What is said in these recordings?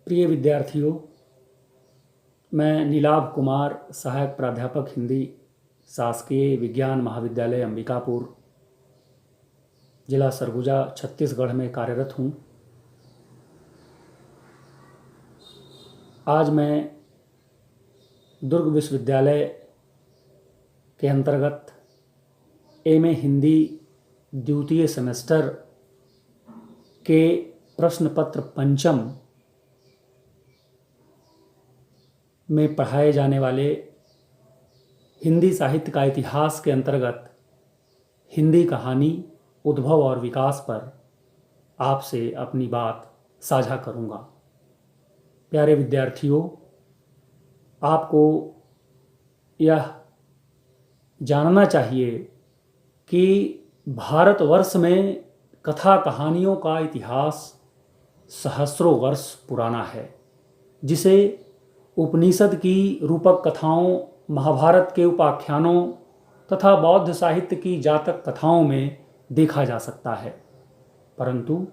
प्रिय विद्यार्थियों, मैं नीलाभ कुमार, सहायक प्राध्यापक हिंदी, शासकीय विज्ञान महाविद्यालय अंबिकापुर, जिला सरगुजा, छत्तीसगढ़ में कार्यरत हूँ। आज मैं दुर्ग विश्वविद्यालय के अंतर्गत एमए हिंदी द्वितीय सेमेस्टर के प्रश्न पत्र पंचम में पढ़ाए जाने वाले हिंदी साहित्य का इतिहास के अंतर्गत हिंदी कहानी उद्भव और विकास पर आपसे अपनी बात साझा करूंगा। प्यारे विद्यार्थियों, आपको यह जानना चाहिए कि भारतवर्ष में कथा कहानियों का इतिहास सहस्रों वर्ष पुराना है, जिसे उपनिषद की रूपक कथाओं, महाभारत के उपाख्यानों तथा बौद्ध साहित्य की जातक कथाओं में देखा जा सकता है। परंतु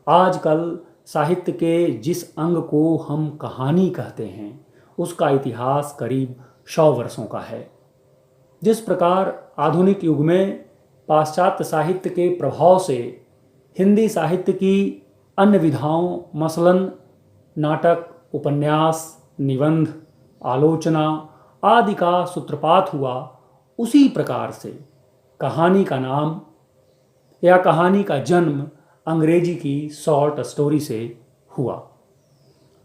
आजकल साहित्य के जिस अंग को हम कहानी कहते हैं, उसका इतिहास करीब 100 वर्षों का है। जिस प्रकार आधुनिक युग में पाश्चात्य साहित्य के प्रभाव से हिंदी साहित्य की अन्य विधाओं, मसलन नाटक, उपन्यास, निबंध, आलोचना आदि का सूत्रपात हुआ, उसी प्रकार से कहानी का नाम या कहानी का जन्म अंग्रेजी की शॉर्ट स्टोरी से हुआ।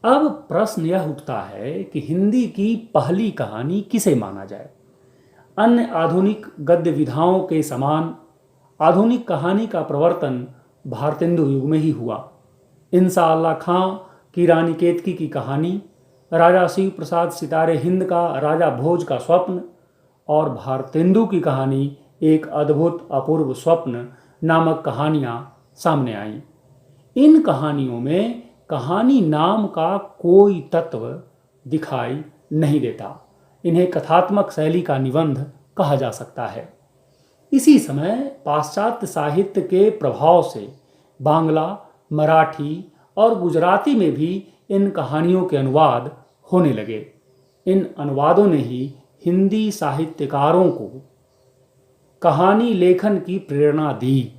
अब प्रश्न यह उठता है कि हिंदी की पहली कहानी किसे माना जाए। अन्य आधुनिक गद्य विधाओं के समान आधुनिक कहानी का प्रवर्तन भारतेंदु युग में ही हुआ। इंसा अल्लाह खां की रानी केतकी की कहानी, राजा शिव प्रसाद सितारे हिंद का राजा भोज का स्वप्न और भारतेंदु की कहानी एक अद्भुत अपूर्व स्वप्न नामक कहानियाँ सामने आईं। इन कहानियों में कहानी नाम का कोई तत्व दिखाई नहीं देता। इन्हें कथात्मक शैली का निबंध कहा जा सकता है। इसी समय पाश्चात्य साहित्य के प्रभाव से बांग्ला, मराठी और गुजराती में भी इन कहानियों के अनुवाद होने लगे। इन अनुवादों ने ही हिंदी साहित्यकारों को कहानी लेखन की प्रेरणा दी।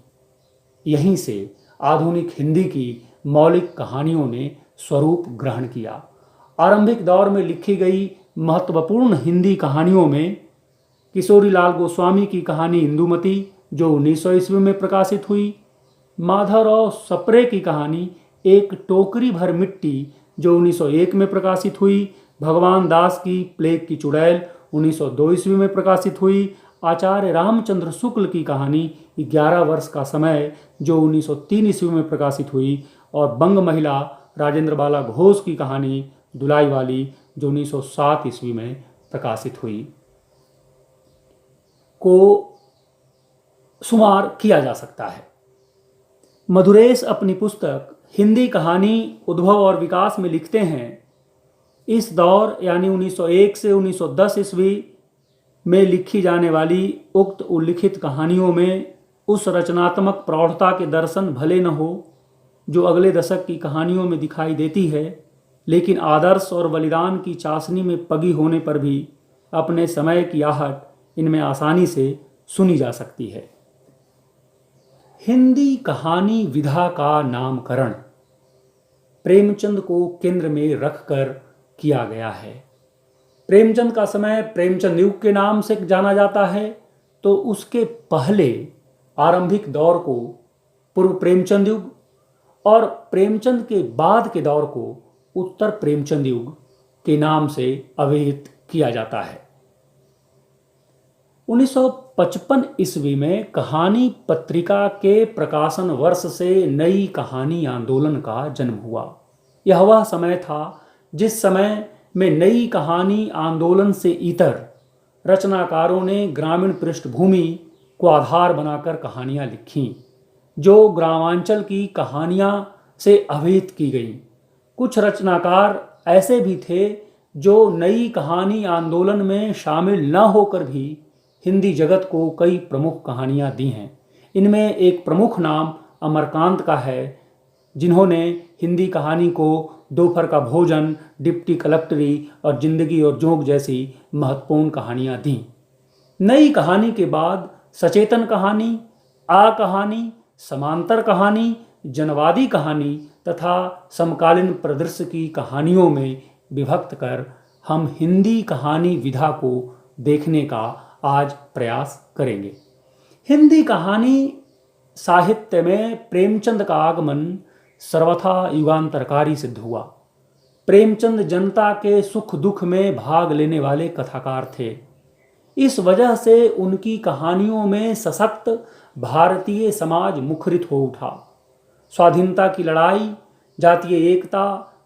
यहीं से आधुनिक हिंदी की मौलिक कहानियों ने स्वरूप ग्रहण किया। आरंभिक दौर में लिखी गई महत्वपूर्ण हिंदी कहानियों में किशोरीलाल गोस्वामी की कहानी इंदुमती, जो 1900 ईस्वी में प्रकाशित हुई, माधवराव सप्रे की कहानी एक टोकरी भर मिट्टी, जो 1901 में प्रकाशित हुई, भगवान दास की प्लेग की चुड़ैल 1902 ईस्वी में प्रकाशित हुई, आचार्य रामचंद्र शुक्ल की कहानी 11 वर्ष का समय, जो 1903 ईस्वी में प्रकाशित हुई, और बंग महिला राजेंद्र बाला घोष की कहानी दुलाई वाली, जो 1907 ईस्वी में प्रकाशित हुई, को शुमार किया जा सकता है। मधुरेश अपनी पुस्तक हिंदी कहानी उद्भव और विकास में लिखते हैं, इस दौर यानी 1901 से 1910 ईस्वी में लिखी जाने वाली उक्त उल्लिखित कहानियों में उस रचनात्मक प्रौढ़ता के दर्शन भले न हो जो अगले दशक की कहानियों में दिखाई देती है, लेकिन आदर्श और बलिदान की चाशनी में पगी होने पर भी अपने समय की आहट इनमें आसानी से सुनी जा सकती है। हिंदी कहानी विधा का नामकरण प्रेमचंद को केंद्र में रखकर किया गया है। प्रेमचंद का समय प्रेमचंद युग के नाम से जाना जाता है, तो उसके पहले आरंभिक दौर को पूर्व प्रेमचंद युग और प्रेमचंद के बाद के दौर को उत्तर प्रेमचंद युग के नाम से अभिहित किया जाता है। 1955 ईस्वी में कहानी पत्रिका के प्रकाशन वर्ष से नई कहानी आंदोलन का जन्म हुआ। यह वह समय था जिस समय में नई कहानी आंदोलन से इतर रचनाकारों ने ग्रामीण पृष्ठभूमि को आधार बनाकर कहानियां लिखीं, जो ग्रामांचल की कहानियां से अभिहित की गईं। कुछ रचनाकार ऐसे भी थे जो नई कहानी आंदोलन में शामिल न होकर भी हिंदी जगत को कई प्रमुख कहानियां दी हैं। इनमें एक प्रमुख नाम अमरकांत का है, जिन्होंने हिंदी कहानी को दोपहर का भोजन, डिप्टी कलेक्टरी और जिंदगी और जोंक जैसी महत्वपूर्ण कहानियां दी। नई कहानी के बाद सचेतन कहानी, आ कहानी, समांतर कहानी, जनवादी कहानी तथा समकालीन परिदृश्य की कहानियों में विभक्त कर हम हिंदी कहानी विधा को देखने का आज प्रयास करेंगे। हिंदी कहानी साहित्य में प्रेमचंद का आगमन सर्वथा युगांतरकारी सिद्ध हुआ। प्रेमचंद जनता के सुख दुख में भाग लेने वाले कथाकार थे। इस वजह से उनकी कहानियों में सशक्त भारतीय समाज मुखरित हो उठा। स्वाधीनता की लड़ाई, जातीय एकता,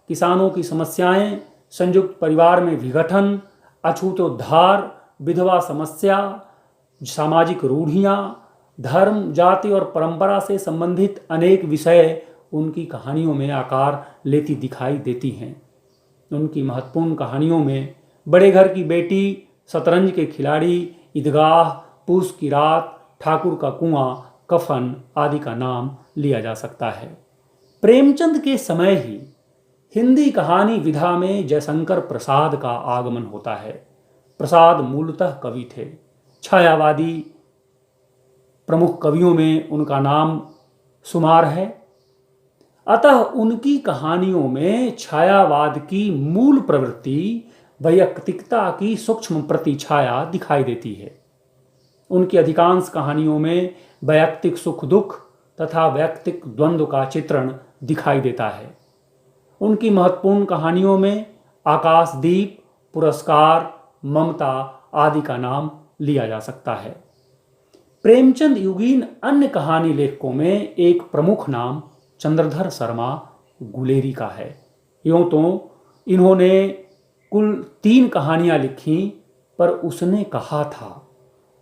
किसानों की समस्याएं, संयुक्त परिवार में विघटन, अछूतोद्धार, विधवा समस्या, सामाजिक रूढ़ियाँ, धर्म, जाति और परंपरा से संबंधित अनेक विषय उनकी कहानियों में आकार लेती दिखाई देती हैं। उनकी महत्वपूर्ण कहानियों में बड़े घर की बेटी, शतरंज के खिलाड़ी, ईदगाह, पूस की रात, ठाकुर का कुआं, कफन आदि का नाम लिया जा सकता है। प्रेमचंद के समय ही हिंदी कहानी विधा में जयशंकर प्रसाद का आगमन होता है। प्रसाद मूलतः कवि थे। छायावादी प्रमुख कवियों में उनका नाम शुमार है। अतः उनकी कहानियों में छायावाद की मूल प्रवृत्ति वैयक्तिकता की सूक्ष्म प्रतिछाया दिखाई देती है। उनकी अधिकांश कहानियों में वैयक्तिक सुख दुख तथा वैयक्तिक द्वंद्व का चित्रण दिखाई देता है। उनकी महत्वपूर्ण कहानियों में आकाशदीप, पुरस्कार, ममता आदि का नाम लिया जा सकता है। प्रेमचंद युगीन अन्य कहानी लेखकों में एक प्रमुख नाम चंद्रधर शर्मा गुलेरी का है। यूँ तो इन्होंने कुल 3 कहानियाँ लिखीं, पर उसने कहा था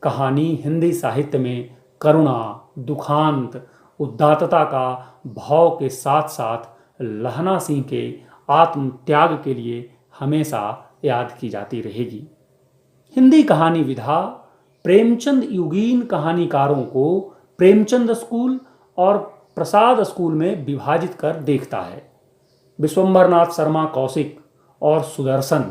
कहानी हिंदी साहित्य में करुणा, दुखांत, उदात्तता का भाव के साथ साथ लहना सिंह के आत्म त्याग के लिए हमेशा याद की जाती रहेगी। हिंदी कहानी विधा प्रेमचंद युगीन कहानीकारों को प्रेमचंद स्कूल और प्रसाद स्कूल में विभाजित कर देखता है। विश्वंभरनाथ शर्मा कौशिक और सुदर्शन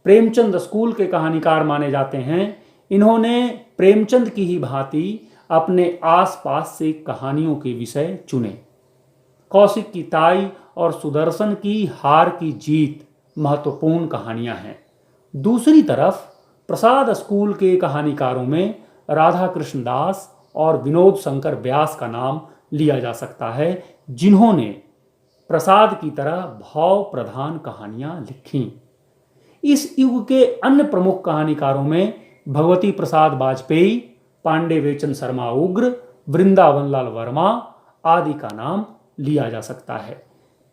प्रेमचंद स्कूल के कहानीकार माने जाते हैं। इन्होंने प्रेमचंद की ही भांति अपने आसपास से कहानियों के विषय चुने। कौशिक की ताई और सुदर्शन की हार की जीत महत्वपूर्ण कहानियां हैं। दूसरी तरफ प्रसाद स्कूल के कहानीकारों में राधा कृष्ण दास और विनोद शंकर व्यास का नाम लिया जा सकता है, जिन्होंने प्रसाद की तरह भाव प्रधान कहानियां लिखीं। इस युग के अन्य प्रमुख कहानीकारों में भगवती प्रसाद वाजपेयी, पांडे वेचन शर्मा उग्र, वृंदावनलाल वर्मा आदि का नाम लिया जा सकता है।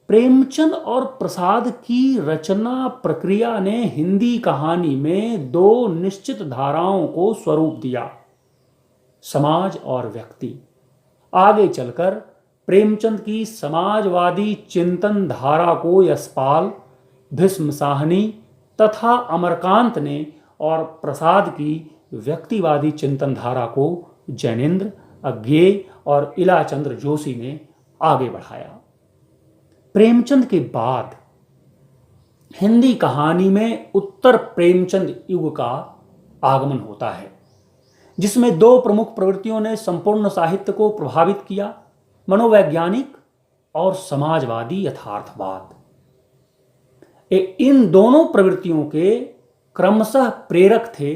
प्रेमचंद और प्रसाद की रचना प्रक्रिया ने हिंदी कहानी में 2 निश्चित धाराओं को स्वरूप दिया, समाज और व्यक्ति। आगे चलकर प्रेमचंद की समाजवादी चिंतन धारा को यशपाल, भीष्म साहनी तथा अमरकांत ने और प्रसाद की व्यक्तिवादी चिंतन धारा को जैनेन्द्र, अज्ञेय और इलाचंद्र जोशी ने आगे बढ़ाया। प्रेमचंद के बाद हिंदी कहानी में उत्तर प्रेमचंद युग का आगमन होता है, जिसमें 2 प्रमुख प्रवृत्तियों ने संपूर्ण साहित्य को प्रभावित किया, मनोवैज्ञानिक और समाजवादी यथार्थवाद। इन दोनों प्रवृत्तियों के क्रमशः प्रेरक थे।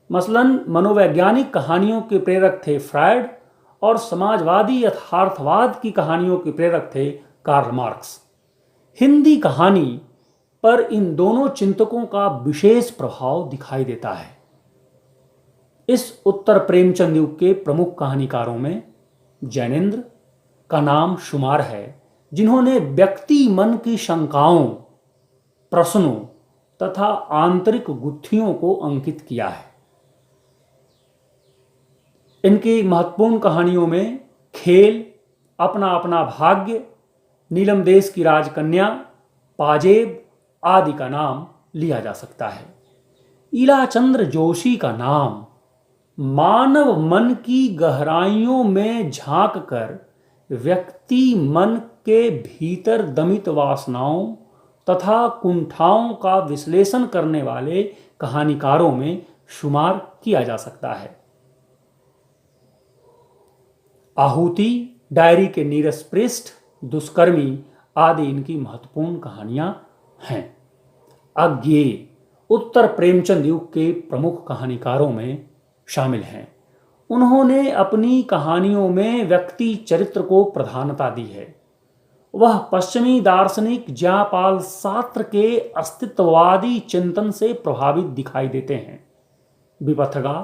मसलन मनोवैज्ञानिक कहानियों के प्रेरक थे फ्रायड और समाजवादी यथार्थवाद की कहानियों के प्रेरक थे कार्ल मार्क्स। हिंदी कहानी पर इन दोनों चिंतकों का विशेष प्रभाव दिखाई देता है। इस उत्तर प्रेमचंद युग के प्रमुख कहानीकारों में जैनेन्द्र का नाम शुमार है, जिन्होंने व्यक्ति मन की शंकाओं, प्रश्नों तथा आंतरिक गुत्थियों को अंकित किया है। इनकी महत्वपूर्ण कहानियों में खेल, अपना अपना भाग्य, नीलम देश की राजकन्या, पाजेब आदि का नाम लिया जा सकता है। इलाचंद्र जोशी का नाम मानव मन की गहराइयों में झांक कर व्यक्ति मन के भीतर दमित वासनाओं तथा कुंठाओं का विश्लेषण करने वाले कहानीकारों में शुमार किया जा सकता है। आहुति, डायरी के नीरस पृष्ठ, दुष्कर्मी आदि इनकी महत्वपूर्ण कहानियां हैं। अज्ञेय उत्तर प्रेमचंद युग के प्रमुख कहानीकारों में शामिल हैं। उन्होंने अपनी कहानियों में व्यक्ति चरित्र को प्रधानता दी है। वह पश्चिमी दार्शनिक ज्यापाल सार्त्र के अस्तित्ववादी चिंतन से प्रभावित दिखाई देते हैं। विपथगा,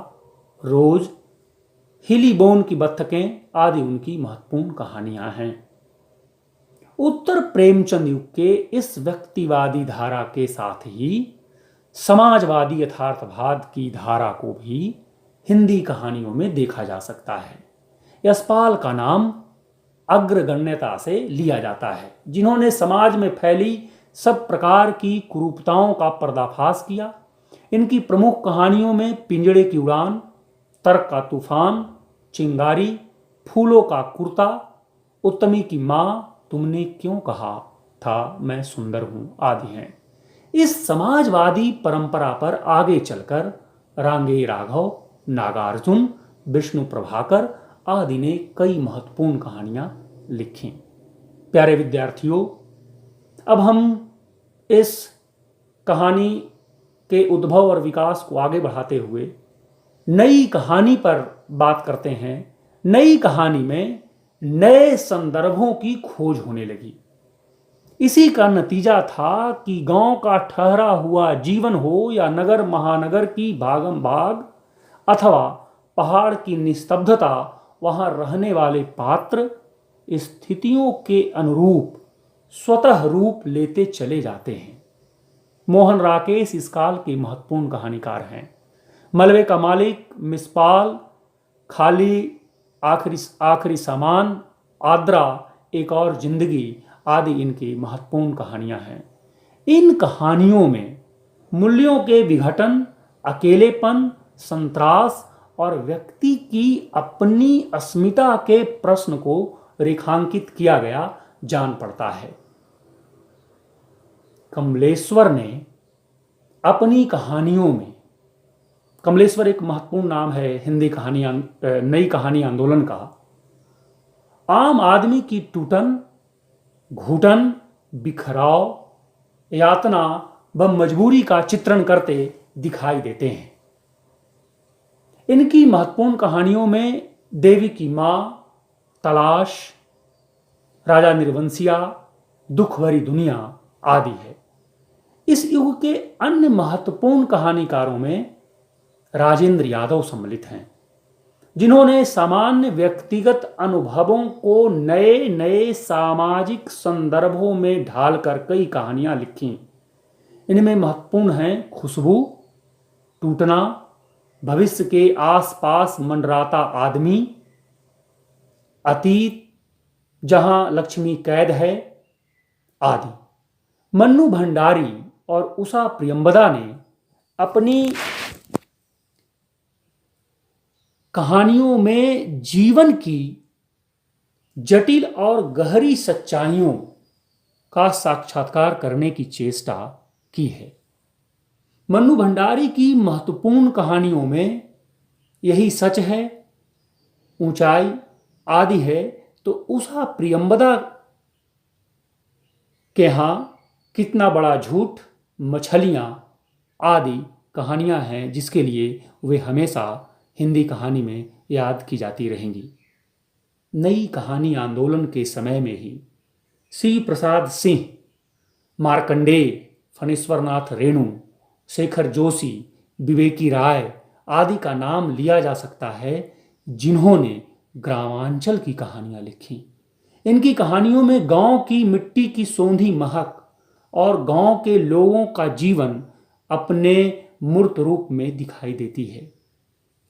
रोज, हिलीबोन की बत्तखें आदि उनकी महत्वपूर्ण कहानियां हैं। उत्तर प्रेमचंद युग के इस व्यक्तिवादी धारा के साथ ही समाजवादी यथार्थवाद की धारा को भी हिंदी कहानियों में देखा जा सकता है। यशपाल का नाम अग्रगण्यता से लिया जाता है, जिन्होंने समाज में फैली सब प्रकार की कुरूपताओं का पर्दाफाश किया। इनकी प्रमुख कहानियों में पिंजड़े की उड़ान, तर्क का तूफान, चिंगारी, फूलों का कुर्ता, उत्तमी की माँ, तुमने क्यों कहा था मैं सुंदर हूं आदि हैं। इस समाजवादी परंपरा पर आगे चलकर रांगे राघव, नागार्जुन, विष्णु प्रभाकर आदि ने कई महत्वपूर्ण कहानियां लिखी। प्यारे विद्यार्थियों, अब हम इस कहानी के उद्भव और विकास को आगे बढ़ाते हुए नई कहानी पर बात करते हैं। नई कहानी में नए संदर्भों की खोज होने लगी। इसी का नतीजा था कि गांव का ठहरा हुआ जीवन हो या नगर महानगर की भागम भाग अथवा पहाड़ की निस्तब्धता, वहां रहने वाले पात्र स्थितियों के अनुरूप स्वतः रूप लेते चले जाते हैं। मोहन राकेश इस काल के महत्वपूर्ण कहानीकार हैं। मलबे का मालिक, मिसपाल, खाली, आखिरी सामान, आद्रा, एक और जिंदगी आदि इनकी महत्वपूर्ण कहानियां हैं। इन कहानियों में मूल्यों के विघटन, अकेलेपन, संत्रास और व्यक्ति की अपनी अस्मिता के प्रश्न को रेखांकित किया गया जान पड़ता है। कमलेश्वर ने अपनी कहानियों में, कमलेश्वर एक महत्वपूर्ण नाम है हिंदी कहानी नई कहानी आंदोलन का, आम आदमी की टूटन, घुटन, बिखराव, यातना व मजबूरी का चित्रण करते दिखाई देते हैं। इनकी महत्वपूर्ण कहानियों में देवी की मां, तलाश, राजा निर्वंशिया, दुख भरी दुनिया आदि है। इस युग के अन्य महत्वपूर्ण कहानीकारों में राजेंद्र यादव सम्मिलित हैं, जिन्होंने सामान्य व्यक्तिगत अनुभवों को नए नए सामाजिक संदर्भों में ढालकर कई कहानियां लिखी। इनमें महत्वपूर्ण हैं खुशबू, टूटना, भविष्य के आसपास मंडराता आदमी, अतीत जहां लक्ष्मी कैद है आदि। मन्नू भंडारी और उषा प्रियंबदा ने अपनी कहानियों में जीवन की जटिल और गहरी सच्चाइयों का साक्षात्कार करने की चेष्टा की है। मन्नू भंडारी की महत्वपूर्ण कहानियों में यही सच है, ऊंचाई आदि है, तो उषा प्रियंबदा के यहाँ कितना बड़ा झूठ, मछलियाँ आदि कहानियाँ हैं, जिसके लिए वे हमेशा हिंदी कहानी में याद की जाती रहेंगी। नई कहानी आंदोलन के समय में ही श्री प्रसाद सिंह, मार्कंडेय, फणीश्वरनाथ रेणु, शेखर जोशी, विवेकी राय आदि का नाम लिया जा सकता है, जिन्होंने ग्रामांचल की कहानियां लिखी। इनकी कहानियों में गांव की मिट्टी की सौंधी महक और गांव के लोगों का जीवन अपने मूर्त रूप में दिखाई देती है।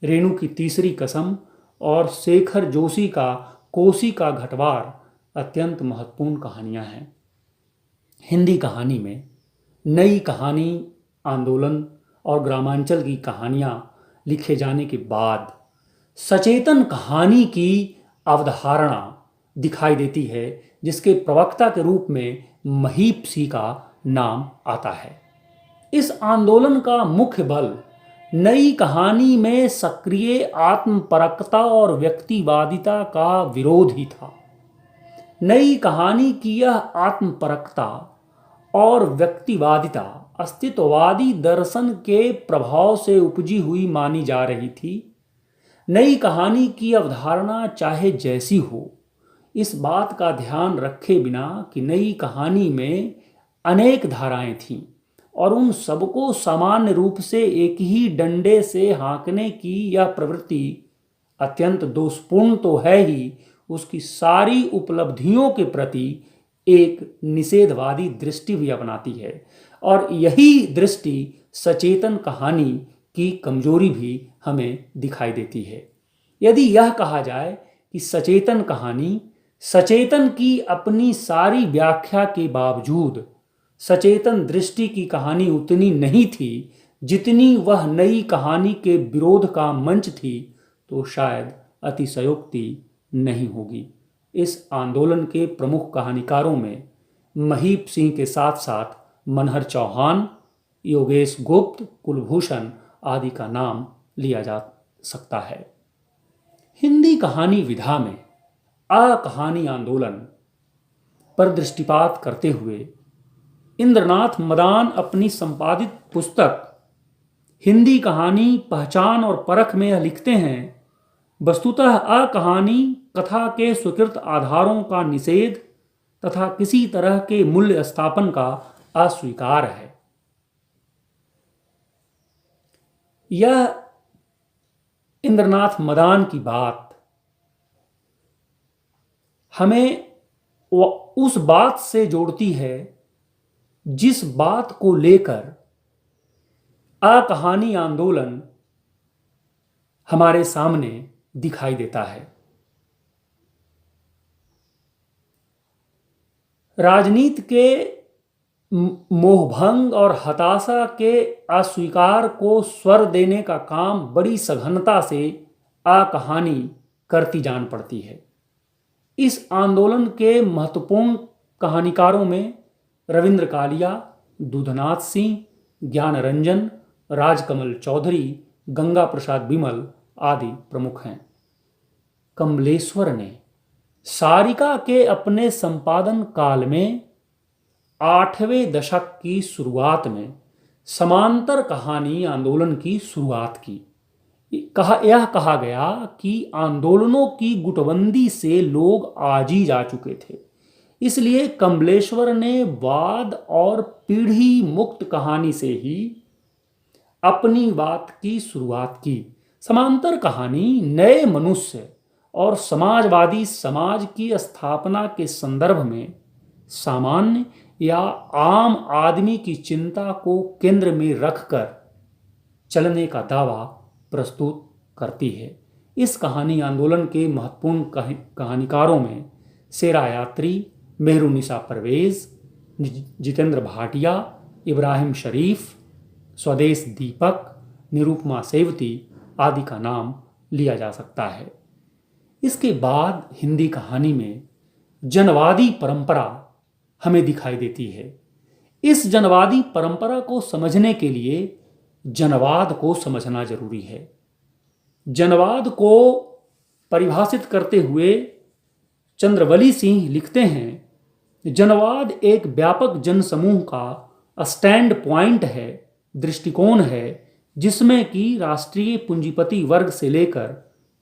रेणु की तीसरी कसम और शेखर जोशी का कोसी का घटवार अत्यंत महत्वपूर्ण कहानियां हैं। हिंदी कहानी में नई कहानी आंदोलन और ग्रामांचल की कहानियां लिखे जाने के बाद सचेतन कहानी की अवधारणा दिखाई देती है, जिसके प्रवक्ता के रूप में महीप सिंह का नाम आता है। इस आंदोलन का मुख्य बल नई कहानी में सक्रिय आत्मपरकता और व्यक्तिवादिता का विरोध ही था। नई कहानी की यह आत्मपरकता और व्यक्तिवादिता अस्तित्ववादी दर्शन के प्रभाव से उपजी हुई मानी जा रही थी। नई कहानी की अवधारणा चाहे जैसी हो, इस बात का ध्यान रखे बिना कि नई कहानी में अनेक धाराएं थीं और उन सबको सामान्य रूप से एक ही डंडे से हाँकने की यह प्रवृत्ति अत्यंत दोषपूर्ण तो है ही, उसकी सारी उपलब्धियों के प्रति एक निषेधवादी दृष्टि भी अपनाती है। और यही दृष्टि सचेतन कहानी की कमजोरी भी हमें दिखाई देती है। यदि यह कहा जाए कि सचेतन कहानी सचेतन की अपनी सारी व्याख्या के बावजूद सचेतन दृष्टि की कहानी उतनी नहीं थी जितनी वह नई कहानी के विरोध का मंच थी, तो शायद अतिशयोक्ति नहीं होगी। इस आंदोलन के प्रमुख कहानीकारों में महीप सिंह के साथ साथ मनहर चौहान, योगेश गुप्त, कुलभूषण आदि का नाम लिया जा सकता है। हिंदी कहानी विधा में कहानी आंदोलन पर दृष्टिपात करते हुए इंद्रनाथ मदान अपनी संपादित पुस्तक हिंदी कहानी पहचान और परख में यह लिखते हैं, वस्तुतः कहानी कथा के स्वीकृत आधारों का निषेध तथा किसी तरह के मूल्य स्थापन का अस्वीकार है। यह इंद्रनाथ मदान की बात हमें उस बात से जोड़ती है जिस बात को लेकर कहानी आंदोलन हमारे सामने दिखाई देता है। राजनीति के मोहभंग और हताशा के अस्वीकार को स्वर देने का काम बड़ी सघनता से कहानी करती जान पड़ती है। इस आंदोलन के महत्वपूर्ण कहानीकारों में रविंद्र कालिया, दूधनाथ सिंह, ज्ञान रंजन, राजकमल चौधरी, गंगा प्रसाद बिमल आदि प्रमुख हैं। कमलेश्वर ने सारिका के अपने संपादन काल में 8वें दशक की शुरुआत में समांतर कहानी आंदोलन की शुरुआत की। यह कहा गया कि आंदोलनों की गुटबंदी से लोग आजी जा चुके थे, इसलिए कमलेश्वर ने वाद और पीढ़ी मुक्त कहानी से ही अपनी बात की शुरुआत की। समांतर कहानी नए मनुष्य और समाजवादी समाज की स्थापना के संदर्भ में सामान्य या आम आदमी की चिंता को केंद्र में रखकर चलने का दावा प्रस्तुत करती है। इस कहानी आंदोलन के महत्वपूर्ण कहानीकारों में शेरा यात्री, मेहरुनिसा परवेज, जितेंद्र भाटिया, इब्राहिम शरीफ, स्वदेश दीपक, निरुपमा सेवती आदि का नाम लिया जा सकता है। इसके बाद हिंदी कहानी में जनवादी परंपरा हमें दिखाई देती है। इस जनवादी परंपरा को समझने के लिए जनवाद को समझना जरूरी है। जनवाद को परिभाषित करते हुए चंद्रवली सिंह लिखते हैं, जनवाद एक व्यापक जनसमूह का स्टैंड पॉइंट है, दृष्टिकोण है, जिसमें कि राष्ट्रीय पूंजीपति वर्ग से लेकर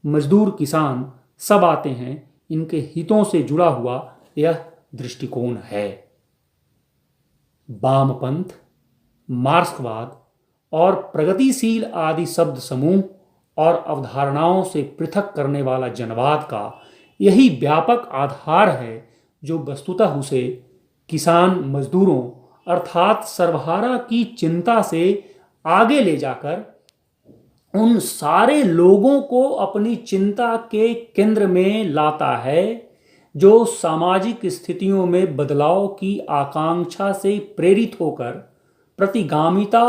मजदूर किसान सब आते हैं। इनके हितों से जुड़ा हुआ यह दृष्टिकोण है। वामपंथ, मार्क्सवाद और प्रगतिशील आदि शब्द समूह और अवधारणाओं से पृथक करने वाला जनवाद का यही व्यापक आधार है जो वस्तुतः उसे किसान मजदूरों अर्थात सर्वहारा की चिंता से आगे ले जाकर उन सारे लोगों को अपनी चिंता के केंद्र में लाता है जो सामाजिक स्थितियों में बदलाव की आकांक्षा से प्रेरित होकर प्रतिगामिता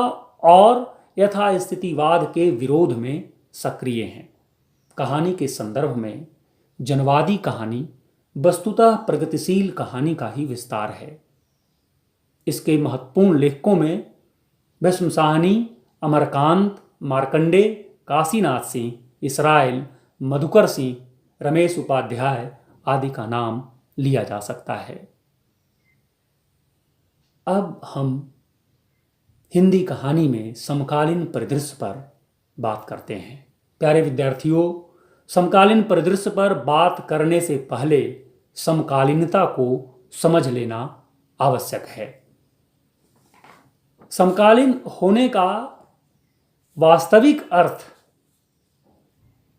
और यथास्थितिवाद के विरोध में सक्रिय हैं। कहानी के संदर्भ में जनवादी कहानी वस्तुतः प्रगतिशील कहानी का ही विस्तार है। इसके महत्वपूर्ण लेखकों में भीष्म साहनी, अमरकांत, मार्कंडे, काशीनाथ सिंह, इसराइल, मधुकर सिंह, रमेश उपाध्याय आदि का नाम लिया जा सकता है। अब हम हिंदी कहानी में समकालीन परिदृश्य पर बात करते हैं। प्यारे विद्यार्थियों, समकालीन परिदृश्य पर बात करने से पहले समकालीनता को समझ लेना आवश्यक है। समकालीन होने का वास्तविक अर्थ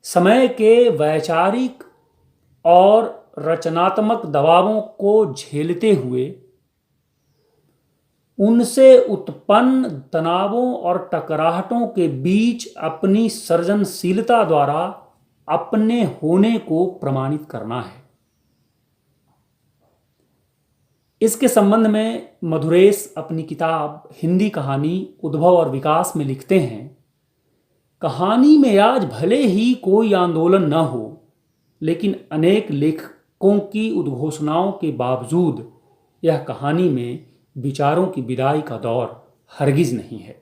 समय के वैचारिक और रचनात्मक दबावों को झेलते हुए उनसे उत्पन्न तनावों और टकराहटों के बीच अपनी सृजनशीलता द्वारा अपने होने को प्रमाणित करना है। इसके संबंध में मधुरेश अपनी किताब हिंदी कहानी उद्भव और विकास में लिखते हैं, कहानी में आज भले ही कोई आंदोलन न हो, लेकिन अनेक लेखकों की उद्घोषणाओं के बावजूद यह कहानी में विचारों की विदाई का दौर हरगिज नहीं है।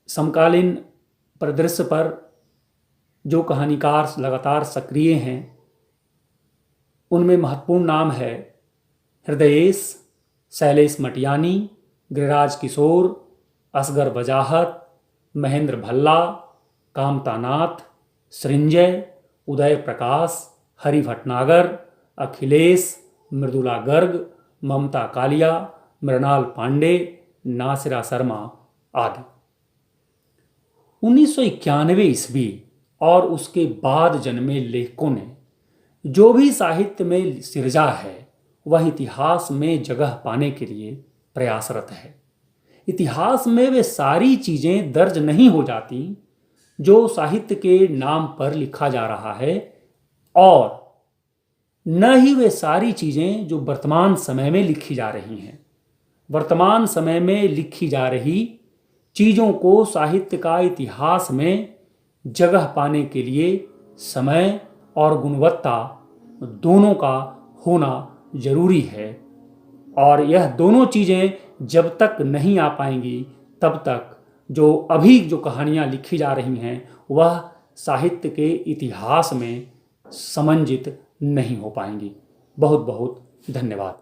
समकालीन परिदृश्य पर जो कहानीकार लगातार सक्रिय हैं, उनमें महत्वपूर्ण नाम है हृदयेश, शैलेश मटियानी, गिरिराज किशोर, असगर वजाहत, महेंद्र भल्ला, कामतानाथ, सृंजय, उदय प्रकाश, हरि भटनागर, अखिलेश, मृदुला गर्ग, ममता कालिया, मृणाल पांडे, नासिरा शर्मा आदि। 1991 ईस्वी और उसके बाद जन्मे लेखकों ने जो भी साहित्य में सिरजा है वह इतिहास में जगह पाने के लिए प्रयासरत है। इतिहास में वे सारी चीजें दर्ज नहीं हो जाती जो साहित्य के नाम पर लिखा जा रहा है, और न ही वे सारी चीजें जो वर्तमान समय में लिखी जा रही हैं। वर्तमान समय में लिखी जा रही चीजों को साहित्य का इतिहास में जगह पाने के लिए समय और गुणवत्ता दोनों का होना जरूरी है, और यह दोनों चीजें जब तक नहीं आ पाएंगी तब तक जो अभी जो कहानियां लिखी जा रही हैं वह साहित्य के इतिहास में समंजित नहीं हो पाएंगी। बहुत बहुत धन्यवाद।